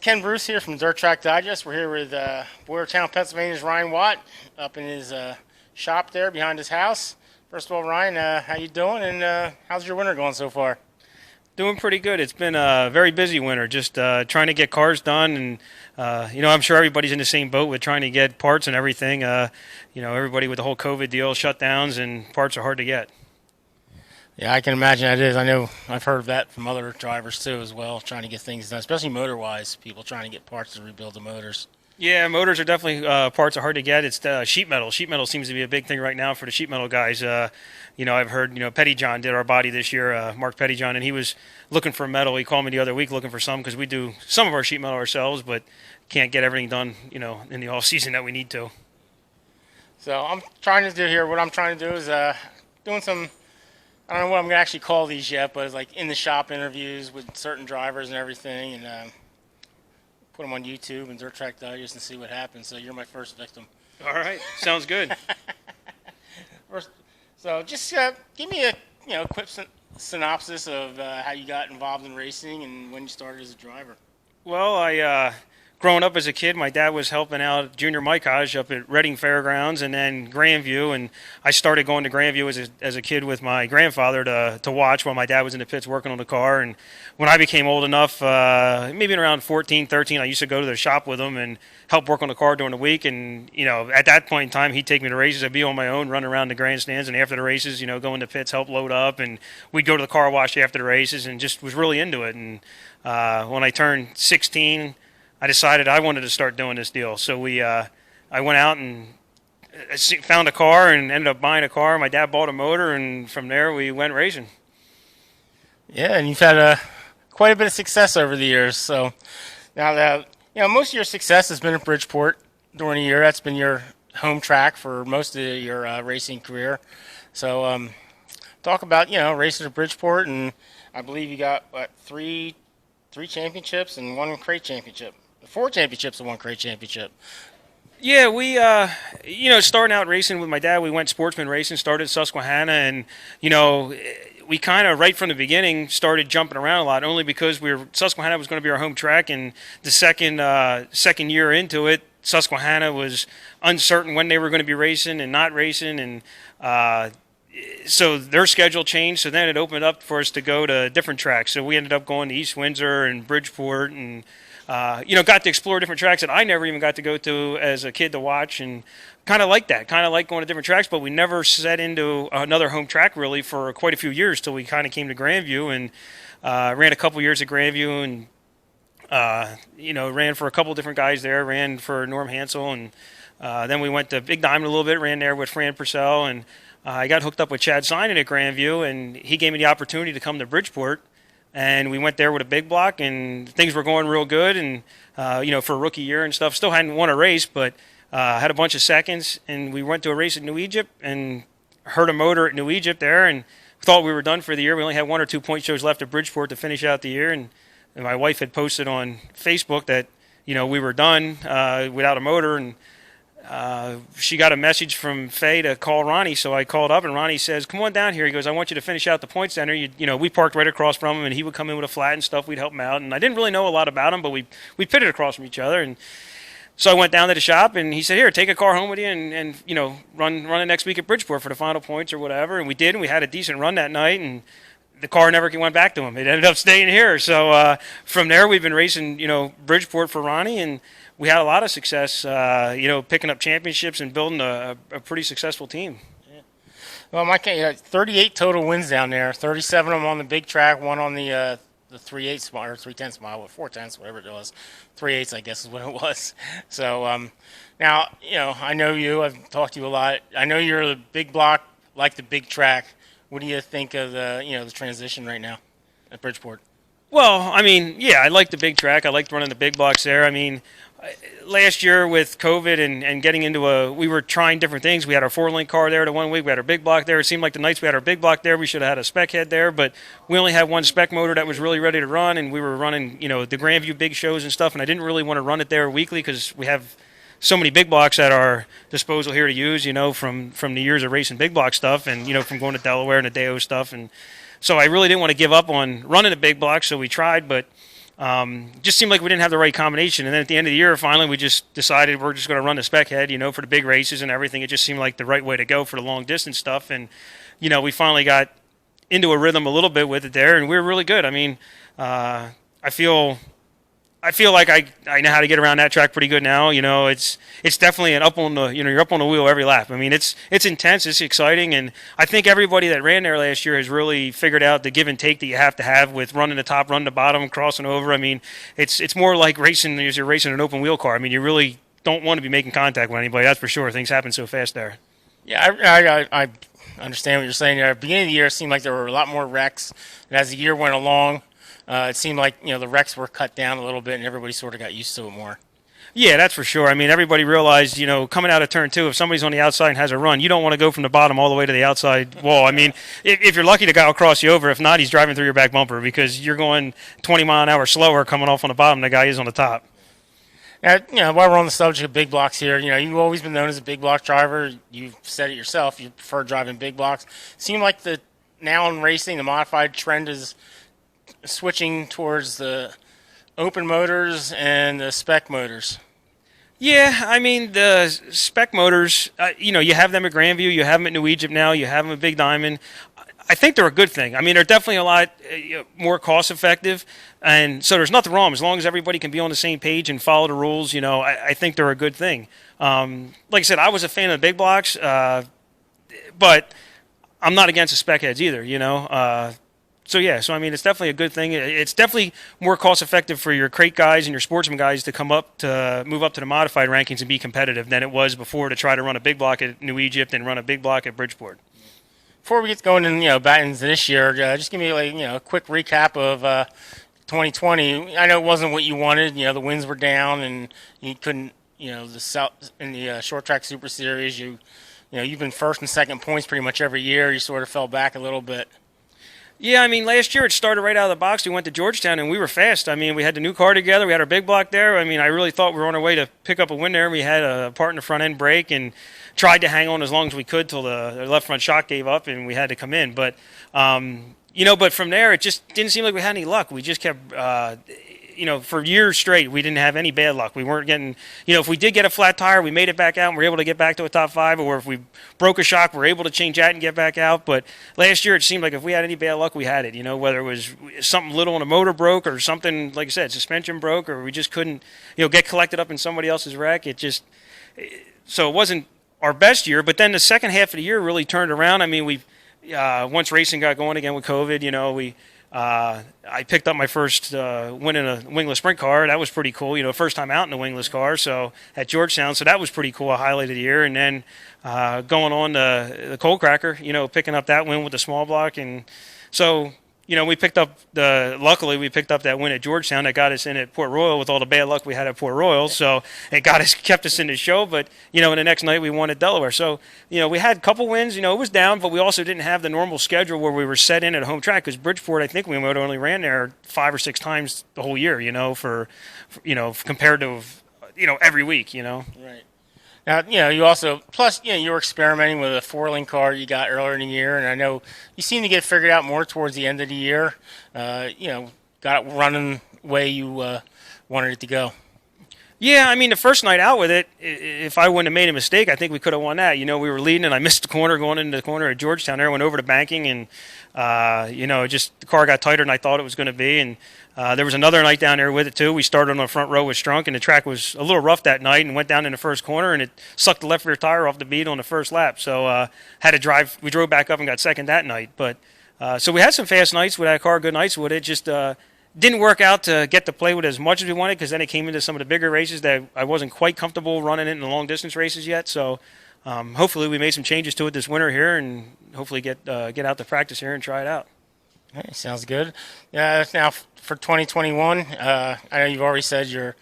Ken Bruce here from Dirt Track Digest. We're here with Boyertown, Pennsylvania's Ryan Watt up in his shop there behind his house. First of all, Ryan, how you doing, and how's your winter going so far? Doing pretty good. It's been a very busy winter, just trying to get cars done, and I'm sure everybody's in the same boat with trying to get parts and everything. Everybody with the whole COVID deal, shutdowns, and parts are hard to get. Yeah, I can imagine it is. I know I've heard of that from other drivers too as well, trying to get things done, especially motor-wise, people trying to get parts to rebuild the motors. Yeah, motors are definitely parts are hard to get. It's sheet metal. Sheet metal seems to be a big thing right now for the sheet metal guys. I've heard Pettyjohn did our body this year, Mark Pettyjohn, and he was looking for metal. He called me the other week looking for some because we do some of our sheet metal ourselves, but can't get everything done, in the off season that we need to. So I'm trying to do here. What I'm trying to do is doing some. I don't know what I'm gonna actually call these yet, but it's like in the shop interviews with certain drivers and everything, and put them on YouTube and Dirt Track Digest and see what happens. So you're my first victim. All right, sounds good. So just give me a quick synopsis of how you got involved in racing and when you started as a driver. Well, growing up as a kid, my dad was helping out junior Mikage up at Reading Fairgrounds and then Grandview, and I started going to Grandview as a kid with my grandfather to watch while my dad was in the pits working on the car. And when I became old enough, maybe around 14, 13, I used to go to the shop with him and help work on the car during the week. And, at that point in time, he'd take me to races. I'd be on my own, running around the grandstands, and after the races, go into pits, help load up, and we'd go to the car wash after the races and just was really into it. And when I turned 16, I decided I wanted to start doing this deal. So I went out and found a car and ended up buying a car. My dad bought a motor, and from there we went racing. Yeah, and you've had quite a bit of success over the years. So now that most of your success has been in Bridgeport during the year. That's been your home track for most of your racing career. So talk about racing at Bridgeport, and I believe you got three championships and one crate championship. 4 championships and 1 crate championship. Yeah, we, starting out racing with my dad, we went sportsman racing, started at Susquehanna, and, we kind of right from the beginning started jumping around a lot, only because Susquehanna was going to be our home track, and the second year into it, Susquehanna was uncertain when they were going to be racing and not racing, and so their schedule changed, so then it opened up for us to go to different tracks. So we ended up going to East Windsor and Bridgeport, and got to explore different tracks that I never even got to go to as a kid to watch, and kind of like that. Kind of like going to different tracks, but we never set into another home track really for quite a few years till we kind of came to Grandview, and ran a couple years at Grandview, and ran for a couple different guys there. Ran for Norm Hansel, and then we went to Big Diamond a little bit. Ran there with Fran Purcell, and I got hooked up with Chad Simon at Grandview, and he gave me the opportunity to come to Bridgeport. And we went there with a big block, and things were going real good. And, for a rookie year and stuff, still hadn't won a race, but had a bunch of seconds. And we went to a race in New Egypt and heard a motor at New Egypt there, and thought we were done for the year. We only had 1 or 2 point shows left at Bridgeport to finish out the year. And my wife had posted on Facebook that, we were done without a motor. And she got a message from Faye to call Ronnie, so I called up, and Ronnie says, "Come on down here." He goes, "I want you to finish out the point center." We parked right across from him, and he would come in with a flat and stuff. We'd help him out, and I didn't really know a lot about him, but we pitted across from each other, and so I went down to the shop, and he said, "Here, take a car home with you, and run it next week at Bridgeport for the final points or whatever." And we did, and we had a decent run that night, and the car never went back to him. It ended up staying here. So from there, we've been racing, Bridgeport for Ronnie, and we had a lot of success, picking up championships and building a pretty successful team. Yeah. Well, Mike, 38 total wins down there. 37 of them on the big track, one on the 3/8 mile or 3/10 mile, or 4/10, whatever it was. 3/8, I guess, is what it was. So now, I know you. I've talked to you a lot. I know you're the big block, like the big track. What do you think of the transition right now at Bridgeport? Well, I like the big track. I liked running the big blocks there. Last year with COVID and getting into we were trying different things. We had our 4-link car there the one week. We had our big block there. It seemed like the nights we had our big block there, we should have had a spec head there, but we only had one spec motor that was really ready to run, and we were running, the Grandview big shows and stuff, and I didn't really want to run it there weekly because we have so many big blocks at our disposal here to use, from the years of racing big block stuff, and, from going to Delaware and the Deo stuff. And so I really didn't want to give up on running a big block, so we tried, but Just seemed like we didn't have the right combination. And then at the end of the year, finally, we just decided we're just going to run the spec head, for the big races and everything. It just seemed like the right way to go for the long distance stuff. And, we finally got into a rhythm a little bit with it there, and we were really good. I mean, I feel like I know how to get around that track pretty good now. It's definitely an up on the you're up on the wheel every lap. I mean, it's intense, it's exciting, and I think everybody that ran there last year has really figured out the give and take that you have to have with running the top, running the bottom, crossing over. I mean, it's more like racing as you're racing an open wheel car. I mean, you really don't want to be making contact with anybody. That's for sure. Things happen so fast there. Yeah, I understand what you're saying. At the beginning of the year, it seemed like there were a lot more wrecks, and as the year went along, it seemed like the wrecks were cut down a little bit, and everybody sort of got used to it more. Yeah, that's for sure. I mean, everybody realized, coming out of turn two, if somebody's on the outside and has a run, you don't want to go from the bottom all the way to the outside wall. I mean, if you're lucky, the guy will cross you over. If not, he's driving through your back bumper because you're going 20 mile an hour slower coming off on the bottom than the guy is on the top. While we're on the subject of big blocks here, you've always been known as a big block driver. You've said it yourself. You prefer driving big blocks. Seems like now in racing, the modified trend is switching towards the open motors and the spec motors. Yeah, I mean, the spec motors, you have them at Grandview, you have them at New Egypt now, you have them at Big Diamond. I think they're a good thing. I mean, they're definitely a lot more cost effective, and so there's nothing wrong as long as everybody can be on the same page and follow the rules. I think they're a good thing. Like I said, I was a fan of the big blocks, but I'm not against the spec heads either. So I mean, it's definitely a good thing. It's definitely more cost effective for your crate guys and your sportsman guys to move up to the modified rankings and be competitive than it was before to try to run a big block at New Egypt and run a big block at Bridgeport. Before we get going in, back into this year, just give me a quick recap of 2020. I know it wasn't what you wanted. The winds were down and you couldn't. The South in the short track super series, you've been first and second points pretty much every year. You sort of fell back a little bit. Yeah, I mean, last year it started right out of the box. We went to Georgetown, and we were fast. I mean, we had the new car together. We had our big block there. I mean, I really thought we were on our way to pick up a win there. We had a part in the front end brake and tried to hang on as long as we could till the left front shock gave up, and we had to come in. But, but from there, it just didn't seem like we had any luck. We just kept, for years straight, we didn't have any bad luck. We weren't getting, if we did get a flat tire, we made it back out and we were able to get back to a top five, or if we broke a shock, we were able to change that and get back out. But last year, it seemed like if we had any bad luck, we had it, whether it was something little on a motor broke or something, like I said, suspension broke, or we just couldn't, get collected up in somebody else's wreck. So it wasn't our best year, but then the second half of the year really turned around. I mean, once racing got going again with COVID, I picked up my first win in a wingless sprint car. That was pretty cool. First time out in a wingless car. So at Georgetown, so that was pretty cool. A highlight of the year. And then going on to the Cold Cracker, picking up that win with the small block, and so. Luckily we picked up that win at Georgetown that got us in at Port Royal with all the bad luck we had at Port Royal. So it kept us in the show. But, in the next night we won at Delaware. So, we had a couple wins. It was down, but we also didn't have the normal schedule where we were set in at a home track, because Bridgeport, I think we only ran there 5 or 6 times the whole year, compared to, every week, Right. Now, you also, plus, you were experimenting with a 4-link car you got earlier in the year, and I know you seem to get figured out more towards the end of the year. Got it running the way you wanted it to go. Yeah, I mean, the first night out with it, if I wouldn't have made a mistake, I think we could have won that. We were leading, and I missed the corner going into the corner at Georgetown there, went over to banking, and, the car got tighter than I thought it was going to be, and there was another night down there with it, too. We started on the front row with Strunk, and the track was a little rough that night, and went down in the first corner, and it sucked the left rear tire off the bead on the first lap. So we drove back up and got second that night. But so we had some fast nights with that car, good nights with it. Just didn't work out to get to play with it as much as we wanted, because then it came into some of the bigger races that I wasn't quite comfortable running it in the long-distance races yet. So hopefully we made some changes to it this winter here, and hopefully get out to practice here and try it out. Hey, sounds good. Yeah. Now for 2021, I know you've already said you're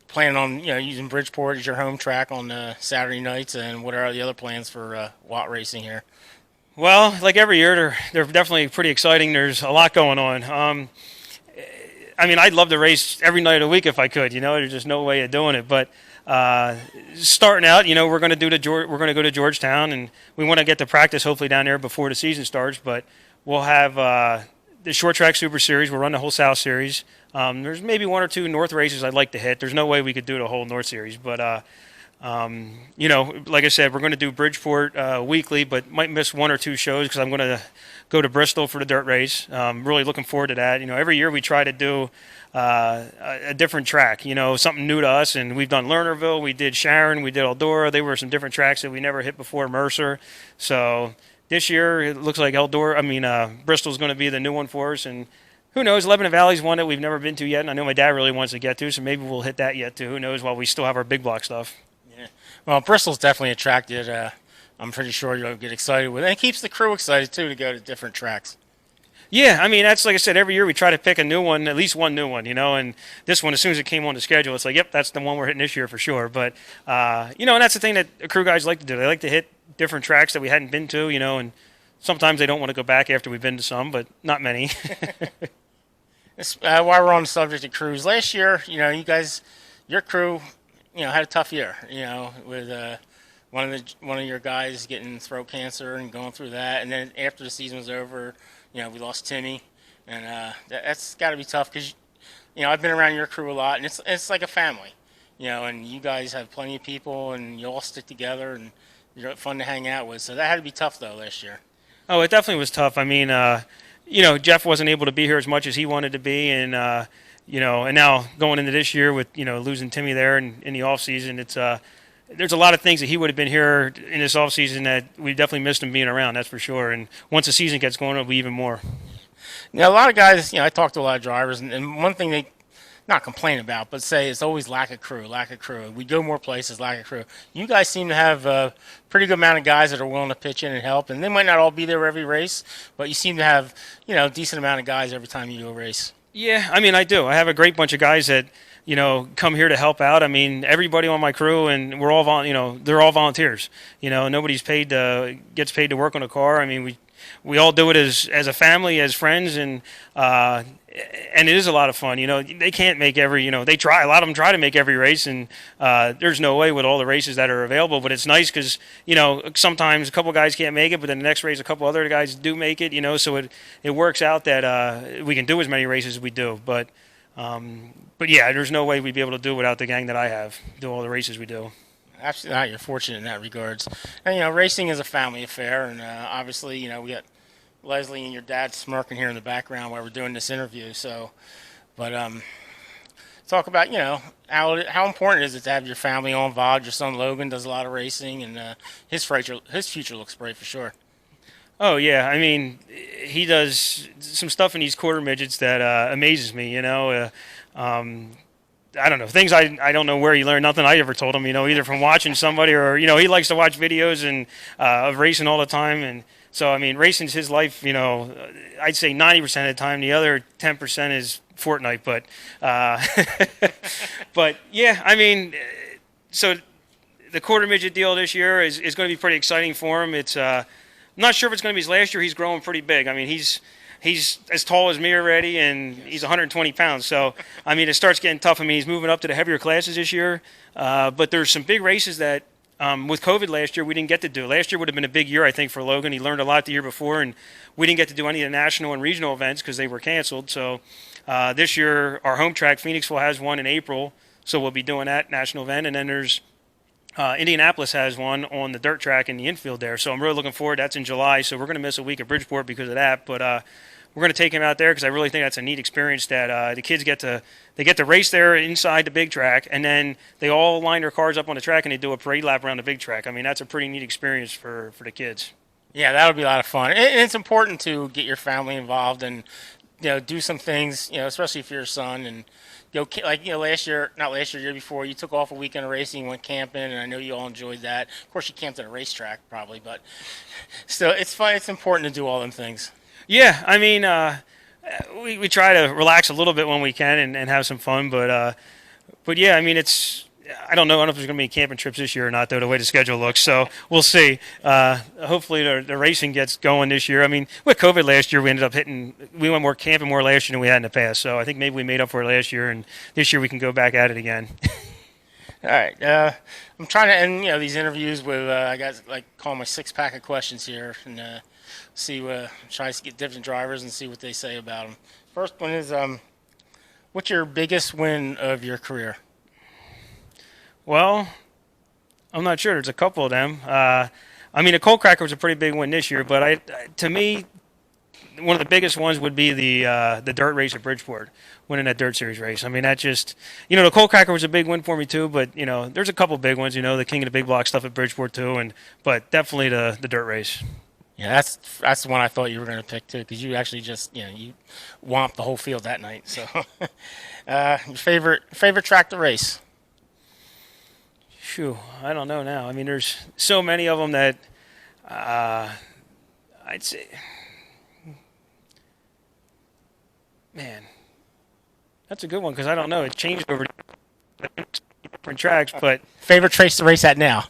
planning on using Bridgeport as your home track on Saturday nights, and what are the other plans for Watt racing here? Well, like every year, they're definitely pretty exciting. There's a lot going on. I mean, I'd love to race every night of the week if I could. There's just no way of doing it. But starting out, we're going to go to Georgetown, and we want to get to practice hopefully down there before the season starts. But we'll have the short track super series. We'll run the whole South series. There's maybe one or two North races I'd like to hit. There's no way we could do the whole North series, but like I said, we're going to do Bridgeport weekly, but might miss one or two shows because I'm going to go to Bristol for the dirt race. Really looking forward to that. Every year we try to do a different track, something new to us. And we've done Lernerville, we did Sharon, we did Eldora. They were some different tracks that we never hit before, Mercer. So this year it looks like Bristol's going to be the new one for us. And who knows, Lebanon Valley's one that we've never been to yet. And I know my dad really wants to get to, so maybe we'll hit that yet too. Who knows, while we still have our big block stuff. Yeah. Well, Bristol's definitely attracted. I'm pretty sure you'll get excited with it. And it keeps the crew excited, too, to go to different tracks. Yeah, that's like I said, every year we try to pick a new one, at least one new one, and this one, as soon as it came on the schedule, it's like, yep, that's the one we're hitting this year for sure. But, and that's the thing that crew guys like to do. They like to hit different tracks that we hadn't been to, and sometimes they don't want to go back after we've been to some, but not many. While we're on the subject of crews, last year, you guys, your crew, had a tough year, with one of your guys getting throat cancer and going through that, and then after the season was over, we lost Timmy, and that's got to be tough because, I've been around your crew a lot, and it's like a family, and you guys have plenty of people, and you all stick together, and you're fun to hang out with. So that had to be tough though last year. Oh, it definitely was tough. Jeff wasn't able to be here as much as he wanted to be, and and now going into this year with losing Timmy there in the off season, it's there's a lot of things that he would have been here in this off season that we definitely missed him being around. That's for sure. And once the season gets going, it'll be even more. Now, a lot of guys, I talk to a lot of drivers, and one thing they not complain about, but say it's always lack of crew. We go more places, lack of crew. You guys seem to have a pretty good amount of guys that are willing to pitch in and help, and they might not all be there every race, but you seem to have, a decent amount of guys every time you go race. Yeah, I do. I have a great bunch of guys that, come here to help out. Everybody on my crew, and we're all, they're all volunteers. Nobody's gets paid to work on a car. We all do it as a family, as friends, and it is a lot of fun. They can't make every, they try, a lot of them try to make every race, and there's no way with all the races that are available, but it's nice because, sometimes a couple guys can't make it, but then the next race a couple other guys do make it, so it works out that we can do as many races as we do. But yeah, there's no way we'd be able to do it without the gang that I have, do all the races we do. Absolutely not. You're fortunate in that regards. And, racing is a family affair, and obviously, we got Leslie and your dad smirking here in the background while we're doing this interview. So, but talk about, how important is it to have your family all involved? Your son Logan does a lot of racing, and his future looks bright for sure. Oh, yeah. He does some stuff in these quarter midgets that amazes me, I don't know, things I don't know where he learned, nothing I ever told him, either from watching somebody or, he likes to watch videos and of racing all the time. And so, racing's his life, I'd say 90% of the time. The other 10% is Fortnite. But, but yeah, so the quarter midget deal this year is going to be pretty exciting for him. It's, I'm not sure if it's going to be his last year. He's growing pretty big. He's as tall as me already, and he's 120 pounds. So, it starts getting tough. He's moving up to the heavier classes this year. But there's some big races that, with COVID last year, we didn't get to do. Last year would have been a big year, I think, for Logan. He learned a lot the year before, and we didn't get to do any of the national and regional events because they were canceled. So, this year, our home track, Phoenixville, has one in April. So we'll be doing that national event. And then there's Indianapolis has one on the dirt track in the infield there. So I'm really looking forward. That's in July. So we're going to miss a week at Bridgeport because of that. But we're going to take him out there because I really think that's a neat experience that the kids get to race there inside the big track, and then they all line their cars up on the track and they do a parade lap around the big track. That's a pretty neat experience for the kids. Yeah, that'll be a lot of fun. And it's important to get your family involved and do some things, especially if you're a son and last year, not last year, year before, you took off a weekend of racing, went camping, and I know you all enjoyed that. Of course, you camped at a racetrack probably, but still, it's fun. It's important to do all them things. Yeah, we try to relax a little bit when we can and have some fun, but yeah, it's. I don't know if there's going to be camping trips this year or not, though, the way the schedule looks. So we'll see. Hopefully the racing gets going this year. With COVID last year, we went more camping more last year than we had in the past. So I think maybe we made up for it last year, and this year we can go back at it again. All right. I'm trying to end these interviews with I got like call my 6 pack of questions here and see try to get different drivers and see what they say about them. First one is what's your biggest win of your career? Well, I'm not sure. There's a couple of them. I mean, the Cold Cracker was a pretty big win this year, but to me, one of the biggest ones would be the dirt race at Bridgeport, winning that dirt series race. I mean, that just the Cold Cracker was a big win for me too. But there's a couple big ones. The King of the Big Block stuff at Bridgeport too, but definitely the dirt race. Yeah, that's the one I thought you were going to pick too, because you actually just you whomped the whole field that night. So, your favorite track to race? Phew, I don't know now. I mean, there's so many of them that I'd say, man, that's a good one because I don't know. It changed over different tracks, but Favorite trace to race at now?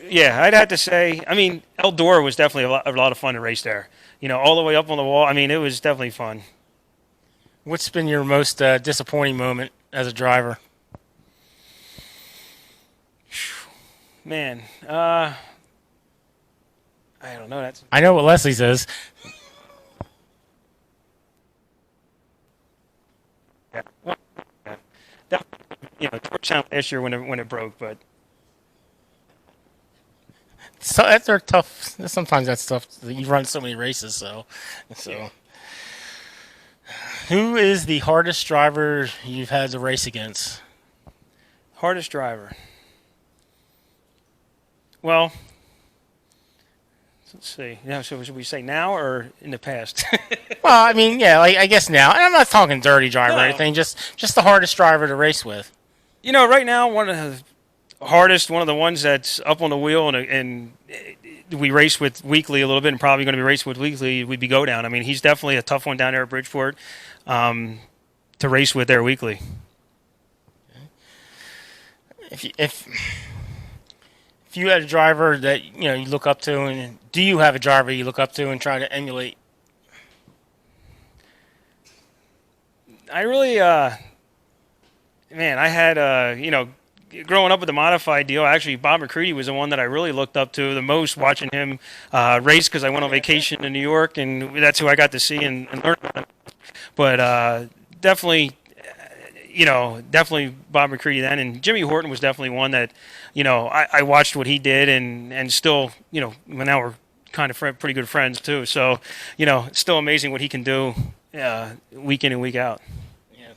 yeah, I'd have to say. I mean, Eldora was definitely a lot of fun to race there. All the way up on the wall. I mean, it was definitely fun. What's been your most disappointing moment as a driver? Man, I don't know. I know what Leslie says. Yeah. Definitely, Georgetown last year when it broke, but So they're tough. Sometimes that's tough. You run so many races, so. Who is the hardest driver you've had to race against? hardest driver. Well, let's see. So should we say now or in the past? Well, I mean, yeah, like, I guess now. And I'm not talking dirty driver or No. anything. Just the hardest driver to race with. Right now, one of the hardest, one of the ones that's up on the wheel and we race with weekly a little bit and probably going to be racing with weekly would be Go Down. I mean, he's definitely a tough one down there at Bridgeport to race with there weekly. If you had a driver that you look up to, and do you have a driver you look up to and try to emulate? I really, man, I had, growing up with the modified deal, actually, Bob McCready was the one that I really looked up to the most, watching him race because I went on vacation in New York, and that's who I got to see and learn about him. But definitely, definitely Bob McCready then, and Jimmy Horton was definitely one that, I watched what he did, and still, now we're kind of pretty good friends too. So, it's still amazing what he can do week in and week out. Yeah,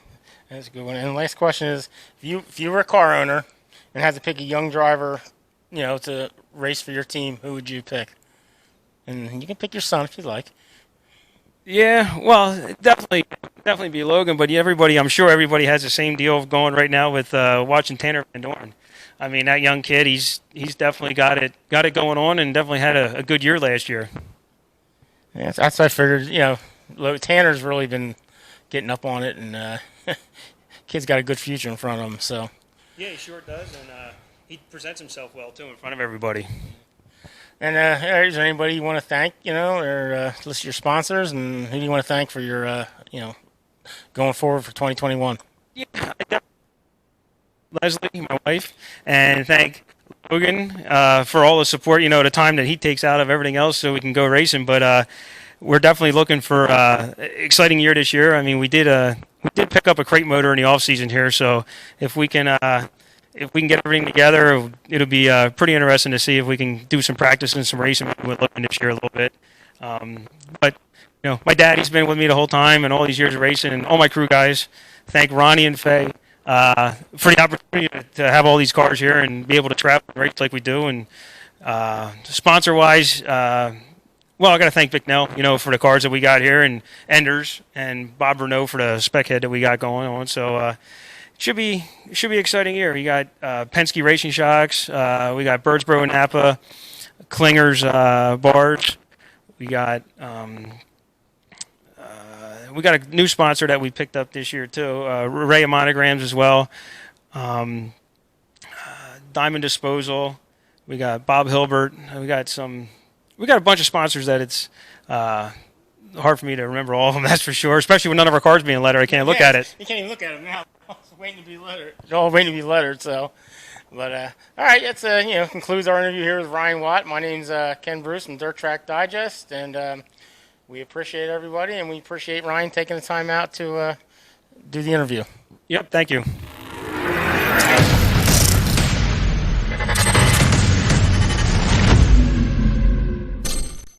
that's a good one. And the last question is, if you were a car owner and had to pick a young driver, to race for your team, who would you pick? And you can pick your son if you'd like. Yeah, well, definitely be Logan, but I'm sure everybody has the same deal going right now with watching Tanner Van Dorn. I mean, that young kid, he's definitely got it going on, and definitely had a good year last year. Yeah, that's what I figured. Tanner's really been getting up on it, and kid's got a good future in front of him. So. Yeah, he sure does, and he presents himself well too in front of everybody. And is there anybody you want to thank, or list your sponsors, and who do you want to thank for your, going forward for 2021? Yeah, Leslie, my wife, and thank Logan for all the support. The time that he takes out of everything else so we can go racing. But we're definitely looking for exciting year this year. I mean, we did pick up a crate motor in the off season here, so if we can get everything together, it'll be pretty interesting to see if we can do some practice and some racing with Logan this year a little bit. But my dad, he's been with me the whole time and all these years of racing, and all my crew guys. Thank Ronnie and Faye for the opportunity to have all these cars here and be able to travel and race like we do. And sponsor-wise, well, I got to thank Vic Nell, for the cars that we got here, and Enders, and Bob Renault for the spec head that we got going on. So should be exciting year. We got Penske Racing Shocks, we got Birdsboro and Napa, Klinger's bars. We got a new sponsor that we picked up this year too, Ray of Monograms as well. Diamond Disposal. We got Bob Hilbert. We got a bunch of sponsors that it's hard for me to remember all of them. That's for sure. Especially with none of our cards being lettered, I can't look at it. You can't even look at them now. It's waiting to be lettered. They're all waiting to be lettered. So, But all right, that's concludes our interview here with Ryan Watt. My name's Ken Bruce from Dirt Track Digest, and we appreciate everybody, and we appreciate Ryan taking the time out to do the interview. Yep. Thank you.